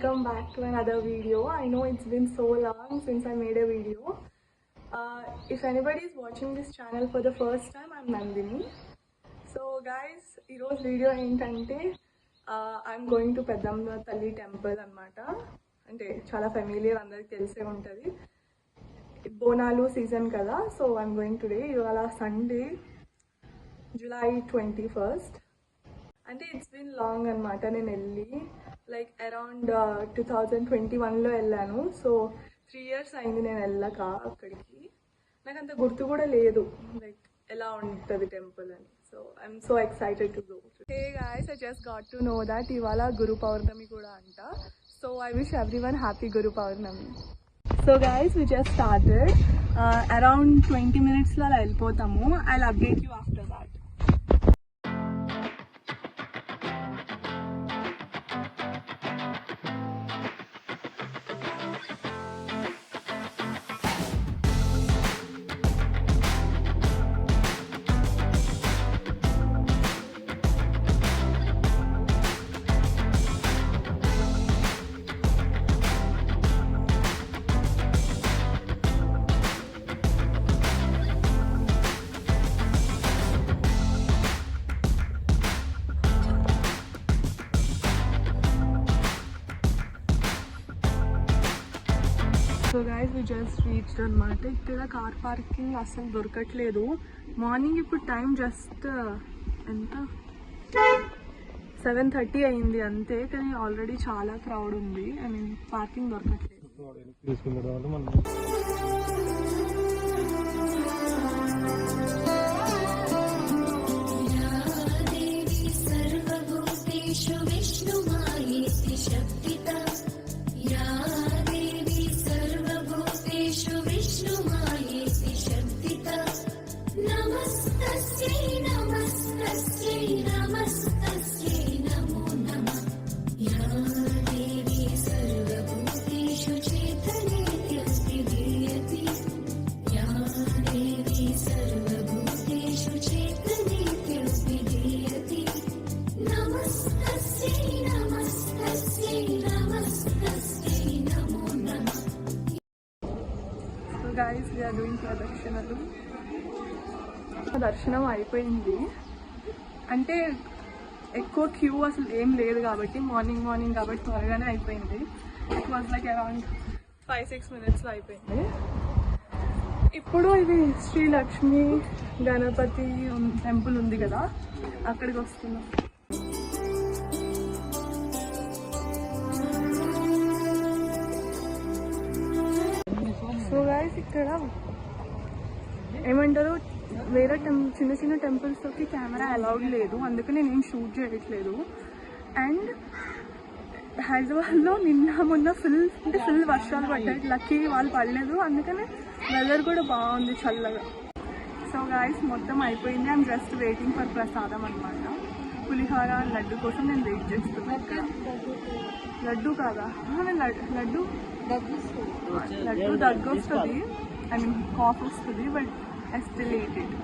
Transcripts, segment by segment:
welcome back to another video. I know it's been so long since I made a video. If anybody is watching this channel for the first time, I'm Nandini. So guys, ఈరోజు video ఏంటంటే I'm going to పెద్దమ్మ తల్లి temple అన్నమాట. అంటే చాలా familiar, అందరికి తెలిసే ఉంటుంది. బోనాలు సీజన్ కదా, సో I'm going today. ఇవాళ సండే July 21st. అంటే ఇట్స్ బిన్ లాంగ్ అనమాట. నేను వెళ్ళి లైక్ అరౌండ్ 2021లో వెళ్ళాను. సో 3 years అయింది నేను వెళ్ళక అక్కడికి. నాకు అంత గుర్తు కూడా లేదు లైక్ ఎలా ఉంటుంది టెంపుల్ అని. So I'm so excited to go. Hey guys, I just got to know that ఇవాళ గురు పౌర్ణమి కూడా అంట. So I wish everyone happy Guru Purnima. So guys, we just started. Around 20 minutesలో అలా వెళ్ళిపోతాము. I will update you after that. So guys, we just reached అనమాట. ఇక్కడ car parking అసలు దొరకట్లేదు. మార్నింగ్ ఇప్పుడు టైం జస్ట్ ఎంత 7:30 అయింది అంతే, కానీ ఆల్రెడీ చాలా క్రౌడ్ ఉంది. ఐ మీన్ పార్కింగ్ దొరకట్లేదు. గైస్, వీఆర్ డూయింగ్ ప్రదక్షిణలు. దర్శనం అయిపోయింది. అంటే ఎక్కువ క్యూ అసలు ఏం లేదు కాబట్టి, మార్నింగ్ కాబట్టి త్వరగానే అయిపోయింది. ఇట్ వాజ్ లైక్ అరౌండ్ 5-6 minutesలో అయిపోయింది. ఇప్పుడు ఇది శ్రీ లక్ష్మీ గణపతి టెంపుల్ ఉంది కదా, అక్కడికి వస్తున్నాం. సో గైస్, ఇక్కడ ఏమంటారు, వేరే చిన్న చిన్న టెంపుల్స్కి కెమెరా అలౌడ్ లేదు, అందుకని నేను షూట్ చేయట్లేదు. అండ్ హైదరాబాద్లో మొన్న ఫుల్ వర్షాలు పడ్డాయి. లక్కీ వాళ్ళు పడలేదు, అందుకని వెదర్ కూడా బాగుంది చల్లగా. సో గైస్, మొత్తం అయిపోయింది. ఐఎమ్ జస్ట్ వెయిటింగ్ ఫర్ ప్రసాదం అనమాట. పులిహోర లడ్డు కోసం నేను వెయిట్ చేస్తున్నాను. లడ్డు కాదా, లడ్డు దగ్గు వస్తుంది, ఐ మీన్ కాఫ్ వస్తుంది, but I still eat it.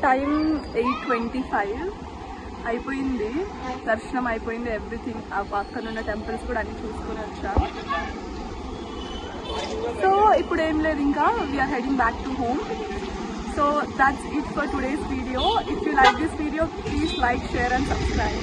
Time 8:25 అయిపోయింది. దర్శనం అయిపోయింది, ఎవ్రీథింగ్. ఆ పక్కన ఉన్న టెంపుల్స్ కూడా అన్ని చూసుకొని వచ్చా. సో ఇప్పుడు ఏం లేదు, ఇంకా we're heading back to home. So that's it for today's video. If you like this video, please like, share and subscribe.